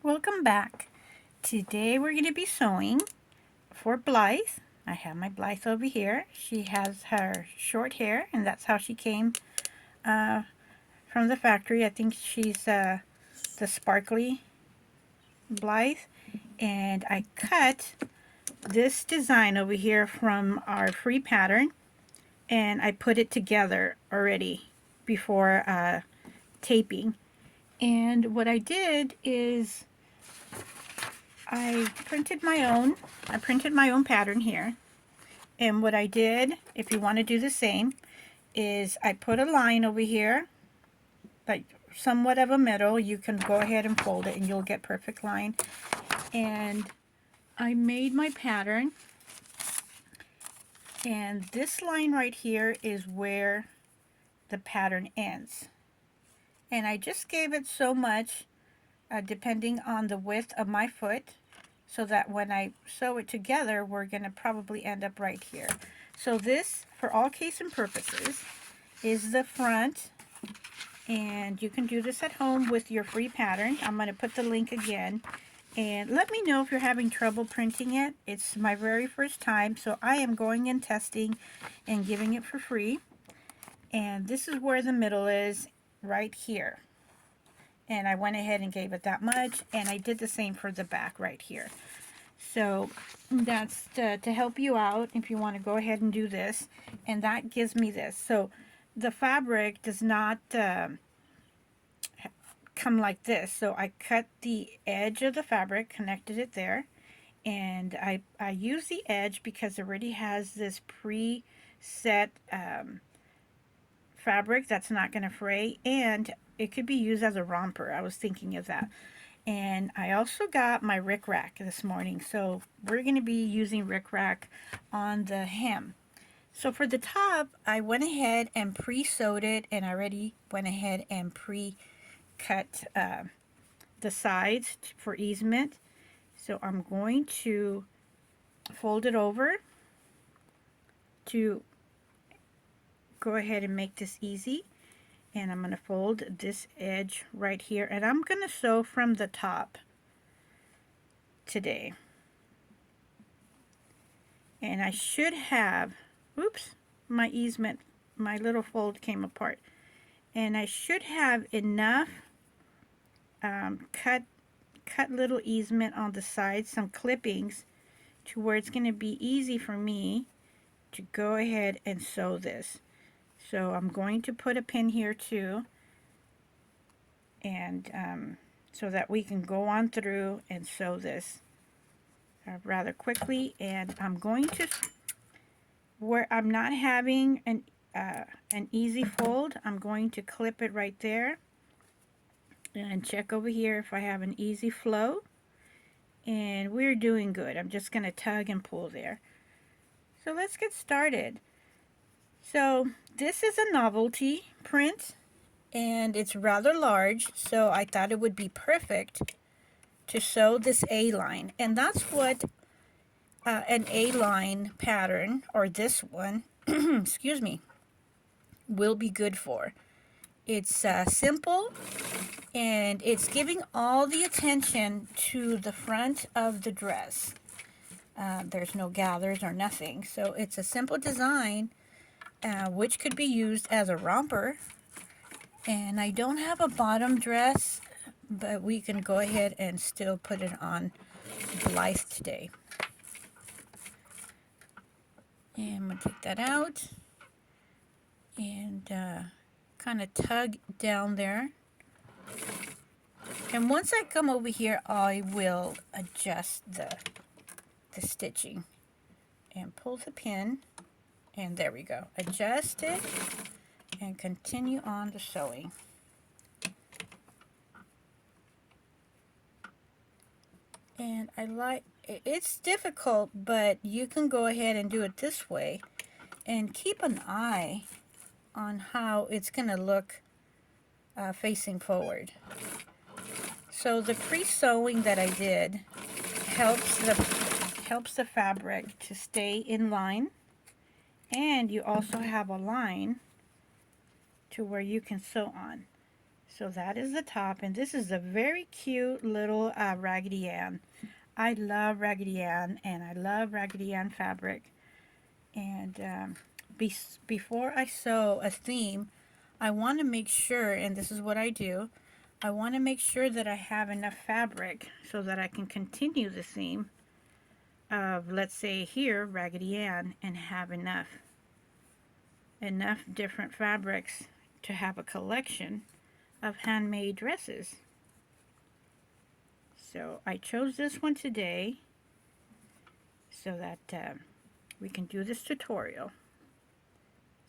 Welcome back. Today we're going to be sewing for Blythe. I have my Blythe over here. She has her short hair, and that's how she came from the factory. I think she's the sparkly Blythe. And I cut this design over here from our free pattern, and I put it together already before taping. And what I did is I printed my own pattern here. And what I did, if you want to do the same, is I put a line over here, like somewhat of a middle. You can go ahead and fold it and you'll get perfect line. And I made my pattern. And this line right here is where the pattern ends. And I just gave it so much, depending on the width of my foot, so that when I sew it together, we're going to probably end up right here. So this, for all case and purposes, is the front, and you can do this at home with your free pattern. I'm going to put the link again, and let me know if you're having trouble printing it. It's my very first time, so I am going and testing and giving it for free. And this is where the middle is, right here. And I went ahead and gave it that much, and I did the same for the back right here. So that's to help you out if you want to go ahead and do this, and that gives me this. So the fabric does not come like this, so I cut the edge of the fabric, connected it there, and I use the edge because it already has this pre-set fabric that's not going to fray, and it could be used as a romper. I was thinking of that. And I also got my rickrack this morning, so we're going to be using rickrack on the hem. So for the top, I went ahead and pre-sewed it, and I already went ahead and pre-cut the sides for easement. So I'm going to fold it over to go ahead and make this easy. And I'm going to fold this edge right here, and I'm going to sew from the top today. And I should have, oops, my easement, my little fold came apart. And I should have enough cut little easement on the sides, some clippings, to where it's going to be easy for me to go ahead and sew this. So I'm going to put a pin here too, and so that we can go on through and sew this rather quickly. And I'm going to, where I'm not having an easy fold, I'm going to clip it right there and check over here if I have an easy flow, and we're doing good. I'm just going to tug and pull there. So let's get started. So this is a novelty print, and it's rather large, so I thought it would be perfect to sew this A-line. And that's what an A-line pattern, or this one, excuse me, will be good for. It's simple, and it's giving all the attention to the front of the dress. There's no gathers or nothing, so it's a simple design, which could be used as a romper. And I don't have a bottom dress, but we can go ahead and still put it on Blythe today. And I'm going to take that out and kind of tug down there. And once I come over here, I will adjust the stitching and pull the pin, and there we go. Adjust it and continue on the sewing. And I like, it's difficult, but you can go ahead and do it this way and keep an eye on how it's going to look facing forward. So the pre-sewing that I did helps the fabric to stay in line, and you also have a line to where you can sew on. So that is the top, and this is a very cute little Raggedy Ann. I love Raggedy Ann, and I love Raggedy Ann fabric. And before I sew a theme, I want to make sure, and this is what I do, I want to make sure that I have enough fabric so that I can continue the theme of, let's say here, Raggedy Ann, and have enough different fabrics to have a collection of handmade dresses. So I chose this one today so that we can do this tutorial.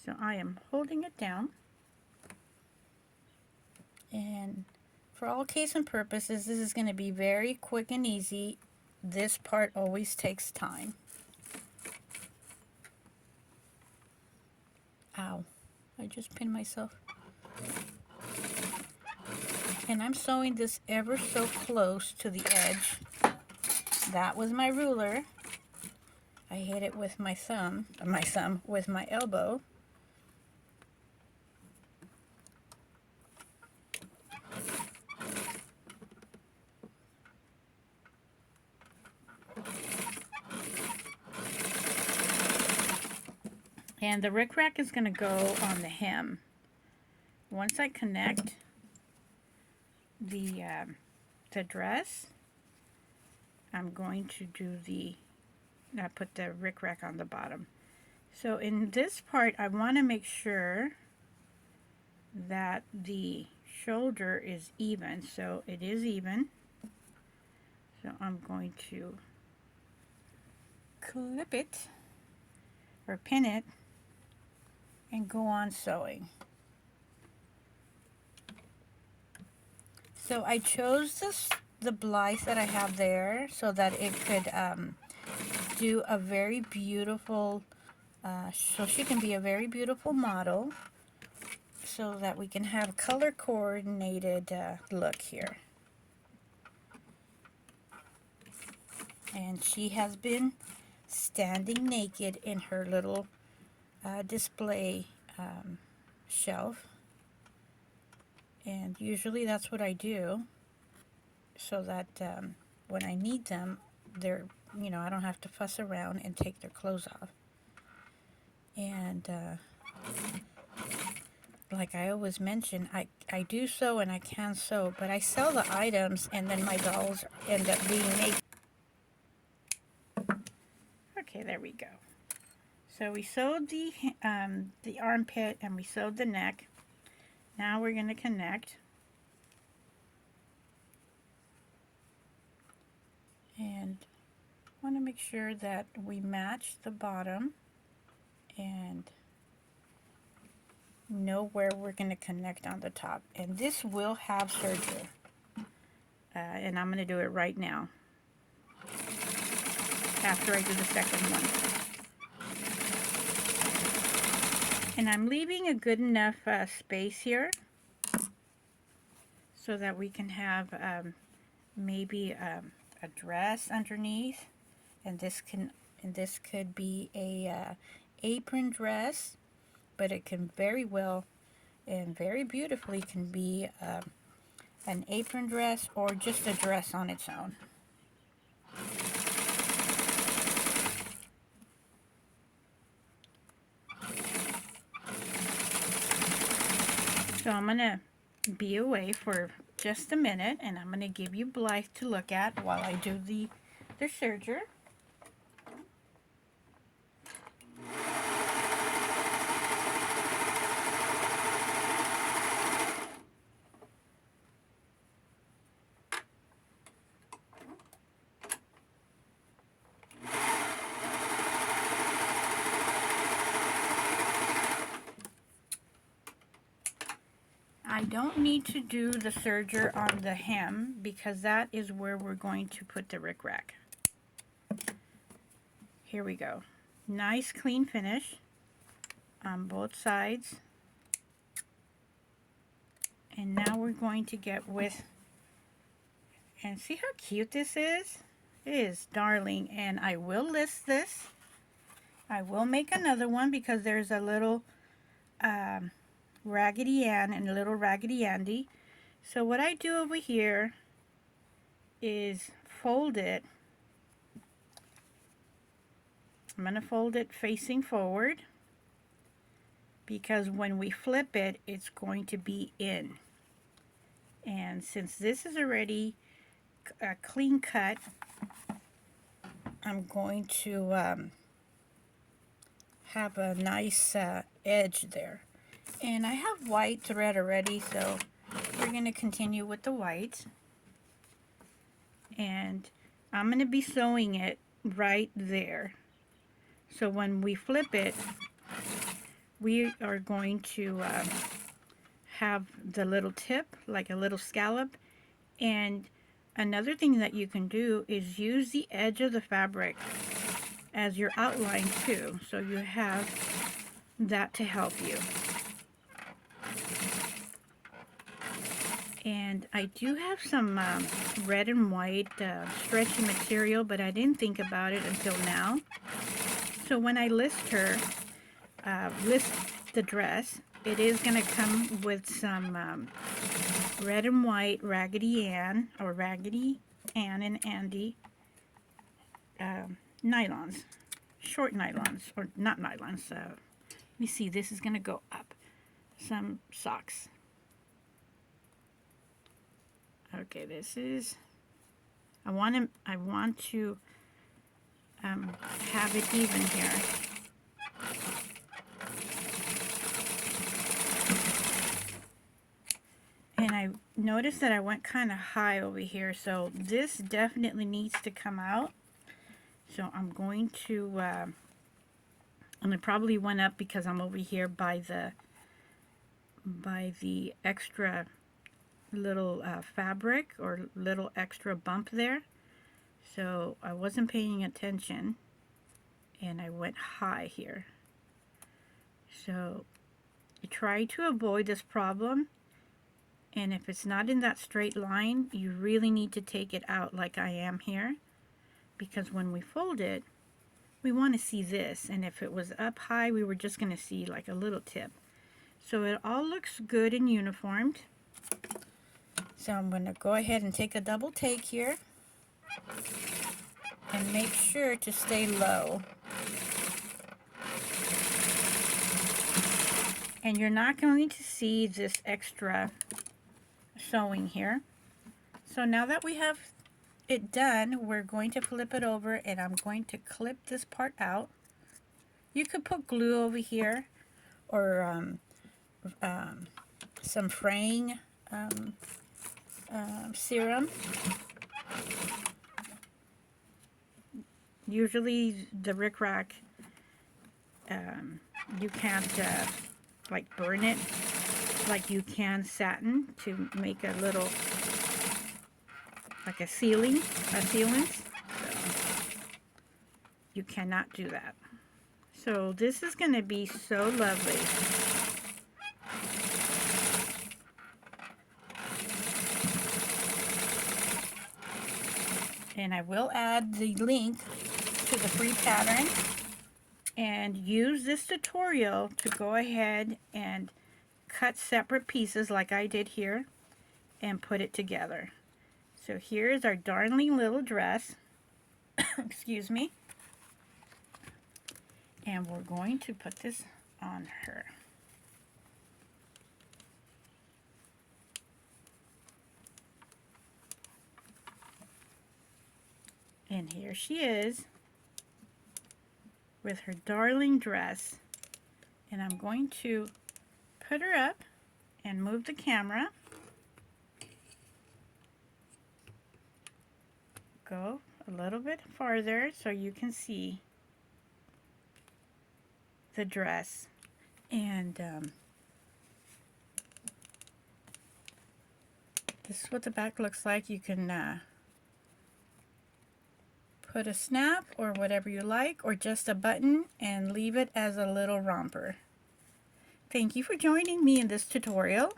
So I am holding it down, and for all case and purposes, this is going to be very quick and easy. This part always takes time. Ow, I just pinned myself. And I'm sewing this ever so close to the edge. That was my ruler. I hit it with my thumb, with my elbow. And the rickrack is going to go on the hem. Once I connect the dress, I'm going to do put the rickrack on the bottom. So in this part, I want to make sure that the shoulder is even. So it is even. So I'm going to clip it or pin it and go on sewing. So I chose the Blythe that I have there so that it could do a very beautiful, so she can be a very beautiful model, so that we can have color coordinated look here. And she has been standing naked in her little display shelf, and usually that's what I do so that when I need them, they're, you know, I don't have to fuss around and take their clothes off. And like I always mention, I do sew and I can sew, but I sell the items and then my dolls end up being naked. Okay, there we go. So we sewed the armpit and we sewed the neck. Now we're going to connect. And want to make sure that we match the bottom and know where we're going to connect on the top. And this will have serger. And I'm going to do it right now, after I do the second one. And I'm leaving a good enough space here so that we can have maybe a dress underneath, and this could be a apron dress, but it can very well and very beautifully can be an apron dress or just a dress on its own. So I'm going to be away for just a minute, and I'm going to give you Blythe to look at while I do the serger. I don't need to do the serger on the hem because that is where we're going to put the rickrack. Here we go. Nice clean finish on both sides. And now we're going to get with, and see how cute this is? It is darling, and I will list this. I will make another one because there's a little Raggedy Ann and a little Raggedy Andy. So what I do over here is fold it. I'm going to fold it facing forward because when we flip it, it's going to be in. And since this is already a clean cut, I'm going to have a nice edge there. And I have white thread already, so we're going to continue with the white. And I'm going to be sewing it right there. So when we flip it, we are going to have the little tip, like a little scallop. And another thing that you can do is use the edge of the fabric as your outline too. So you have that to help you. And I do have some red and white stretchy material, but I didn't think about it until now. So when I list the dress, it is going to come with some red and white Raggedy Ann, or Raggedy Ann and Andy nylons, short nylons, or not nylons. Let me see, this is going to go up. Some socks. Okay, this is, I want to have it even here. And I noticed that I went kind of high over here, so this definitely needs to come out. So I'm going to, and it probably went up because I'm over here by the extra little fabric or little extra bump there. So I wasn't paying attention and I went high here. So try to avoid this problem, and if it's not in that straight line, you really need to take it out like I am here, because when we fold it, we want to see this, and if it was up high, we were just going to see like a little tip. So it all looks good and uniformed. So I'm going to go ahead and take a double take here and make sure to stay low. And you're not going to see this extra sewing here. So now that we have it done, we're going to flip it over and I'm going to clip this part out. You could put glue over here or some fraying serum. Usually the rickrack, you can't like burn it like you can satin to make a little, like a sealant. So you cannot do that. So this is going to be so lovely. And I will add the link to the free pattern, and use this tutorial to go ahead and cut separate pieces like I did here and put it together. So here's our darling little dress. Excuse me. And we're going to put this on her. And here she is with her darling dress. And I'm going to put her up and move the camera. Go a little bit farther so you can see the dress. And this is what the back looks like. You can put a snap or whatever you like, or just a button and leave it as a little romper. Thank you for joining me in this tutorial.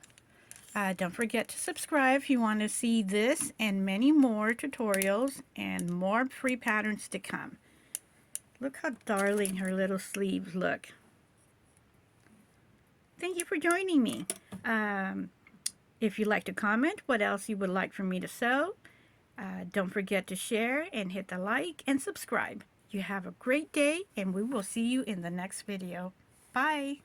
Don't forget to subscribe if you want to see this and many more tutorials and more free patterns to come. Look how darling her little sleeves look. Thank you for joining me. If you'd like to comment what else you would like for me to sew, don't forget to share and hit the like and subscribe. You have a great day, and we will see you in the next video. Bye.